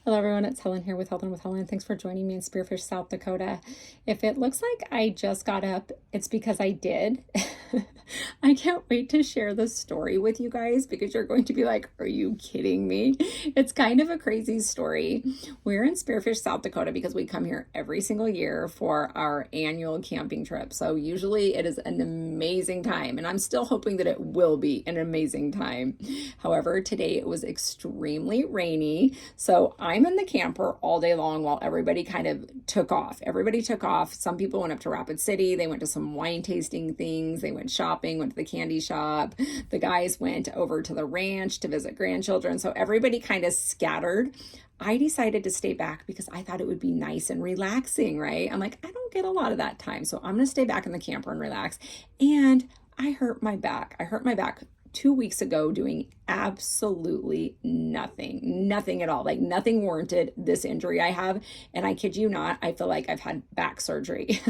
Hello everyone, it's Helen here with Health with Helen. Thanks for joining me in Spearfish, South Dakota. If it looks like I just got up, it's because I did. I can't wait to share this story with you guys because you're going to be like, are you kidding me? It's kind of a crazy story. We're in Spearfish, South Dakota because we come here every single year for our annual camping trip. So usually it is an amazing time, and I'm still hoping that it will be an amazing time. However, today it was extremely rainy, so I'm in the camper all day long while everybody kind of took off. Everybody took off. Some people went up to Rapid City. They went to some wine tasting things. They went shopping, went to the candy shop. The guys went over to the ranch to visit grandchildren. So everybody kind of scattered. I decided to stay back because I thought it would be nice and relaxing, right? I'm like, I don't get a lot of that time. So I'm going to stay back in the camper and relax. And I hurt my back. I hurt my back 2 weeks ago doing absolutely nothing at all. Like nothing warranted this injury I have. And I kid you not, I feel like I've had back surgery.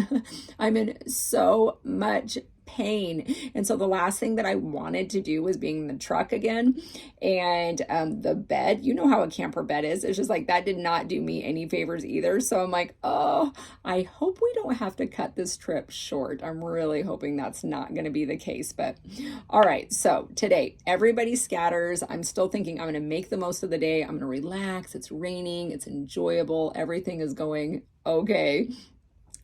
I'm in so much pain. And so the last thing that I wanted to do was being in the truck again. And the bed, you know how a camper bed is. It's just like that did not do me any favors either. So I'm like, oh, I hope we don't have to cut this trip short. I'm really hoping that's not going to be the case. But all right, so today everybody scatters. I'm still thinking I'm going to make the most of the day. I'm going to relax. It's raining. It's enjoyable. Everything is going okay.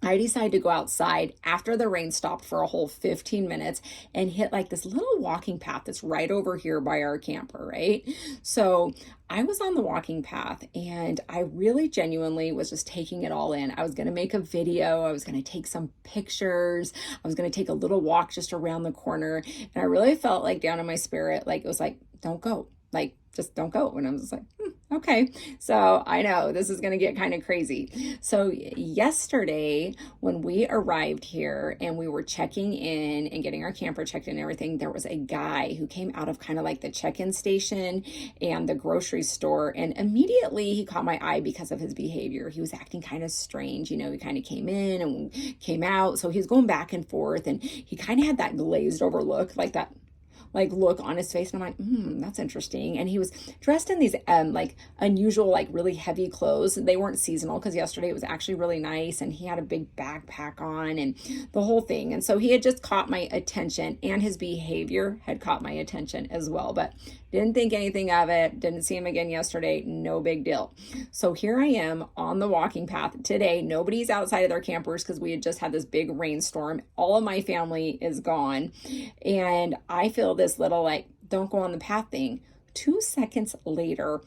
I decided to go outside after the rain stopped for a whole 15 minutes and hit like this little walking path that's right over here by our camper, right? So I was on the walking path and I really genuinely was just taking it all in. I was going to make a video. I was going to take some pictures. I was going to take a little walk just around the corner. And I really felt like down in my spirit, like it was like, don't go. Like, just don't go. And I was just like, okay. So I know this is going to get kind of crazy. So yesterday when we arrived here and we were checking in and getting our camper checked in and everything, there was a guy who came out of kind of like the check-in station and the grocery store. And immediately he caught my eye because of his behavior. He was acting kind of strange. You know, he kind of came in and came out. So he was going back and forth and he kind of had that glazed over look, like that look on his face. And I'm like, that's interesting. And he was dressed in these like unusual, like really heavy clothes. They weren't seasonal because yesterday it was actually really nice. And he had a big backpack on and the whole thing. And so he had just caught my attention and his behavior had caught my attention as well. But didn't think anything of it. Didn't see him again yesterday. No big deal. So here I am on the walking path today. Nobody's outside of their campers because we had just had this big rainstorm. All of my family is gone. And I feel this little like, don't go on the path thing. 2 seconds later,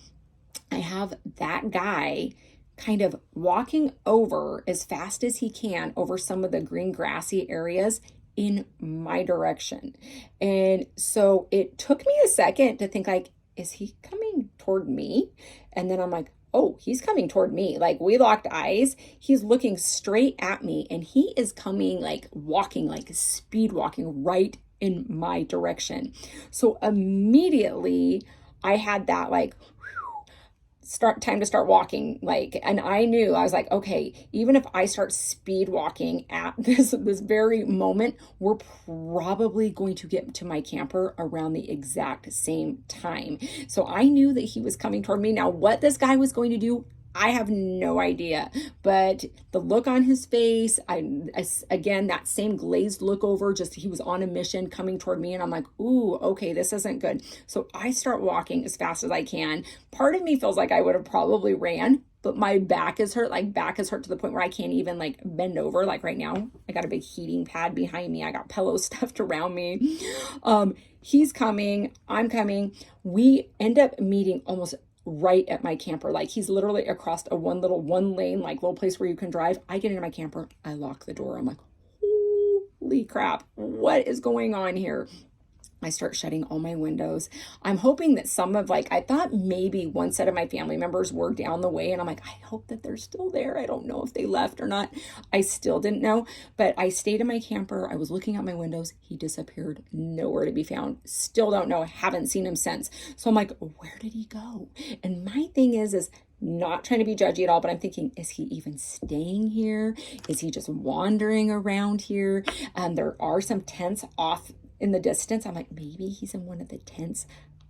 I have that guy kind of walking over as fast as he can over some of the green grassy areas in my direction. And so it took me a second to think like, is he coming toward me? And then I'm like, oh, he's coming toward me. Like we locked eyes. He's looking straight at me and he is coming like walking, like speed walking right in my direction. So immediately I had that like time to start walking, like, and I knew, I was like, okay, even if I start speed walking at this very moment, we're probably going to get to my camper around the exact same time. So I knew that he was coming toward me. Now what this guy was going to do, I have no idea, but the look on his face, again, that same glazed look over, just he was on a mission coming toward me. And I'm like, ooh, okay, this isn't good. So I start walking as fast as I can. Part of me feels like I would have probably ran, but my back is hurt. Like back is hurt to the point where I can't even like bend over. Like right now, I got a big heating pad behind me. I got pillows stuffed around me. He's coming, I'm coming. We end up meeting almost right at my camper. Like he's literally across a one lane, like little place where you can drive. I get into my camper. I lock the door. I'm like, holy crap. What is going on here? I start shutting all my windows. I'm hoping that some of I thought maybe one set of my family members were down the way and I'm like, I hope that they're still there. I don't know if they left or not. I still didn't know, but I stayed in my camper. I was looking out my windows. He disappeared, nowhere to be found. Still don't know. Haven't seen him since. So I'm like, where did he go? And my thing is not trying to be judgy at all, but I'm thinking, is he even staying here? Is he just wandering around here? There are some tents off in the distance. I'm like, maybe he's in one of the tents.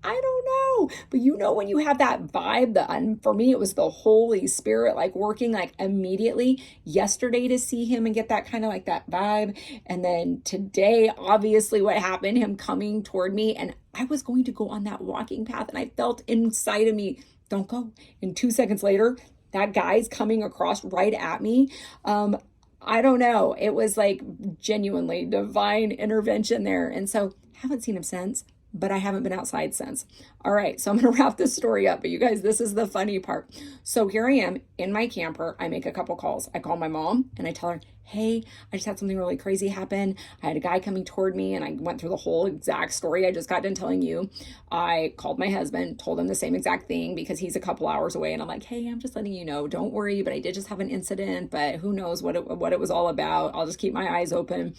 I don't know. But you know, when you have that vibe, for me, it was the Holy Spirit like working like immediately yesterday to see him and get that kind of like that vibe. And then today, obviously what happened, him coming toward me, and I was going to go on that walking path and I felt inside of me, don't go. And 2 seconds later, that guy's coming across right at me. I don't know. It was like genuinely divine intervention there. And so haven't seen him since, but I haven't been outside since. All right, so I'm going to wrap this story up. But you guys, this is the funny part. So here I am in my camper. I make a couple calls. I call my mom and I tell her, hey, I just had something really crazy happen. I had a guy coming toward me and I went through the whole exact story I just got done telling you. I called my husband, told him the same exact thing because he's a couple hours away. And I'm like, hey, I'm just letting you know, don't worry, but I did just have an incident, but who knows what it was all about. I'll just keep my eyes open.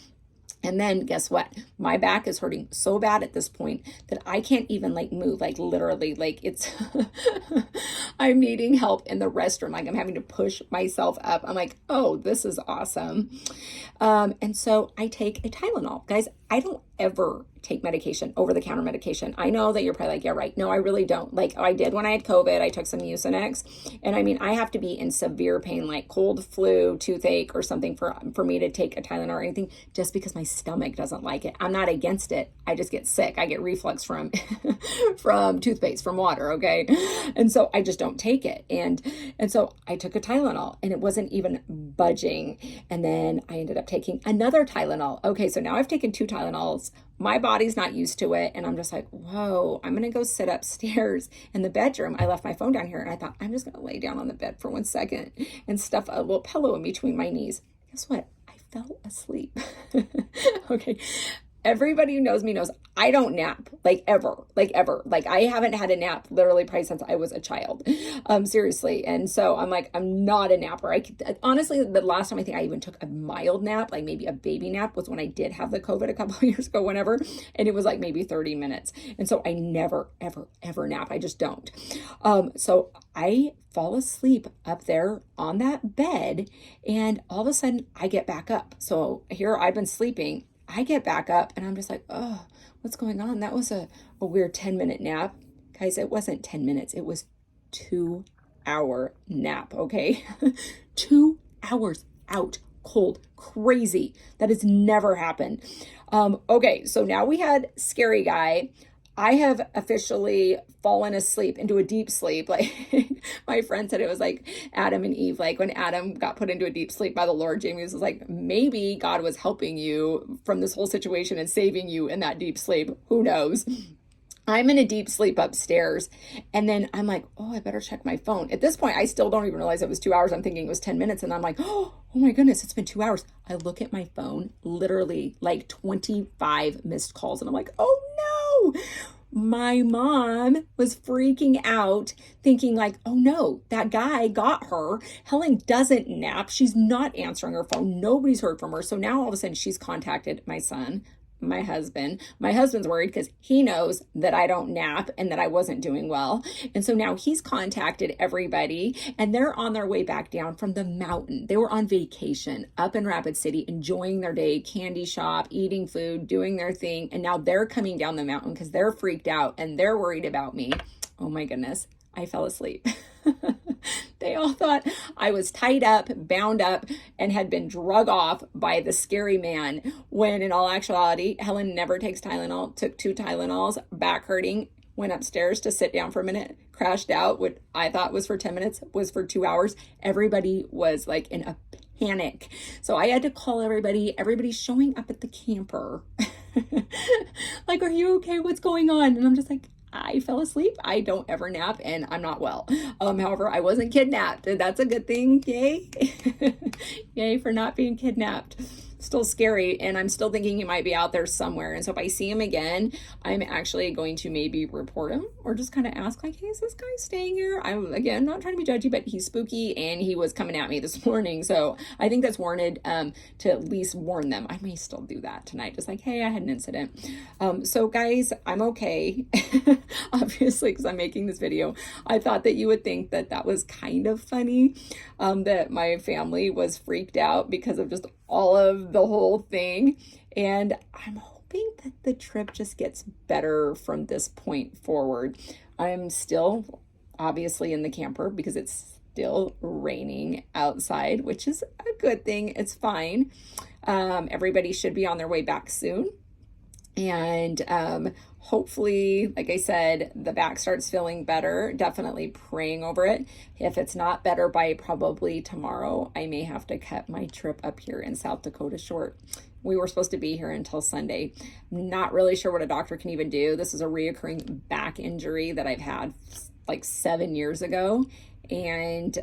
And then guess what? My back is hurting so bad at this point that I can't even like move, like literally, like it's, I'm needing help in the restroom. Like I'm having to push myself up. I'm like, oh, this is awesome. And so I take a Tylenol. Guys, I don't ever take medication, over-the-counter medication. I know that you're probably like, yeah, right. No, I really don't. Like I did when I had COVID, I took some Mucinex. And I mean, I have to be in severe pain, like cold, flu, toothache or something for me to take a Tylenol or anything, just because my stomach doesn't like it. I'm not against it. I just get sick. I get reflux from, from toothpaste, from water. Okay. And so I just don't take it. And so I took a Tylenol and it wasn't even budging. And then I ended up taking another Tylenol. Okay. So now I've taken 2 Tylenols. My body's not used to it. And I'm just like, whoa, I'm going to go sit upstairs in the bedroom. I left my phone down here and I thought, I'm just going to lay down on the bed for 1 second and stuff a little pillow in between my knees. Guess what? I fell asleep. Okay. Everybody who knows me knows I don't nap like ever. Like I haven't had a nap literally probably since I was a child. Seriously. And so I'm like, I'm not a napper. Honestly, the last time I think I even took a mild nap, like maybe a baby nap, was when I did have the COVID a couple of years ago, whenever, and it was like maybe 30 minutes. And so I never, ever nap. I just don't. So I fall asleep up there on that bed and all of a sudden I get back up. So here I've been sleeping. I get back up and I'm just like, oh, what's going on? That was a weird 10-minute nap. Guys, it wasn't 10 minutes. It was 2-hour nap, okay? 2 hours out cold. Crazy. That has never happened. Okay, so now we had Scary Guy. I have officially fallen asleep into a deep sleep. Like my friend said, it was like Adam and Eve. Like when Adam got put into a deep sleep by the Lord, Jamie was like, maybe God was helping you from this whole situation and saving you in that deep sleep. Who knows? I'm in a deep sleep upstairs. And then I'm like, oh, I better check my phone. At this point, I still don't even realize it was 2 hours. I'm thinking it was 10 minutes. And I'm like, oh my goodness, it's been 2 hours. I look at my phone, literally like 25 missed calls. And I'm like, oh no. My mom was freaking out, thinking like, oh no, that guy got her. Helen doesn't nap. She's not answering her phone. Nobody's heard from her. So now all of a sudden she's contacted my son, my husband. My husband's worried because he knows that I don't nap and that I wasn't doing well. And so now he's contacted everybody and they're on their way back down from the mountain. They were on vacation up in Rapid City, enjoying their day, candy shop, eating food, doing their thing. And now they're coming down the mountain because they're freaked out and they're worried about me. Oh my goodness, I fell asleep. They all thought I was tied up, bound up, and had been drug off by the scary man, when in all actuality, Helen never takes Tylenol, took 2 Tylenols, back hurting, went upstairs to sit down for a minute, crashed out. What I thought was for 10 minutes was for 2 hours. Everybody was like in a panic. So I had to call everybody. Everybody's showing up at the camper. Like, are you okay? What's going on? And I'm just like, I fell asleep. I don't ever nap and I'm not well. However, I wasn't kidnapped. That's a good thing. Yay. Yay for not being kidnapped. Still scary. And I'm still thinking he might be out there somewhere. And so if I see him again, I'm actually going to maybe report him or just kind of ask like, hey, is this guy staying here? I'm again, not trying to be judgy, but he's spooky and he was coming at me this morning. So I think that's warranted to at least warn them. I may still do that tonight. Just like, hey, I had an incident. So guys, I'm okay. Obviously, because I'm making this video. I thought that you would think that that was kind of funny, that my family was freaked out because of just all of the whole thing. And I'm hoping that the trip just gets better from this point forward. I'm still obviously in the camper because it's still raining outside, which is a good thing. It's fine. Everybody should be on their way back soon. And hopefully, like I said, the back starts feeling better. Definitely praying over it. If it's not better by probably tomorrow, I may have to cut my trip up here in South Dakota short. We were supposed to be here until Sunday. Not really sure what a doctor can even do. This is a reoccurring back injury that I've had like 7 years ago. And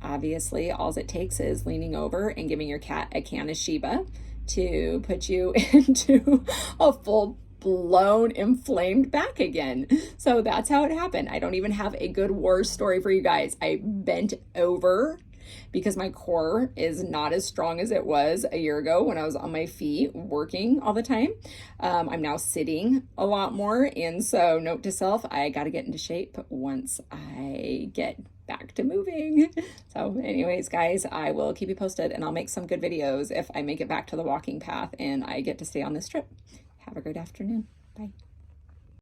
obviously, all it takes is leaning over and giving your cat a can of Sheba to put you into a full-blown inflamed back again. So that's how it happened. I don't even have a good war story for you guys. I bent over because my core is not as strong as it was a year ago when I was on my feet working all the time. I'm now sitting a lot more. And so note to self, I got to get into shape once I get back to moving. So anyways, guys, I will keep you posted and I'll make some good videos if I make it back to the walking path and I get to stay on this trip. Have a great afternoon. Bye.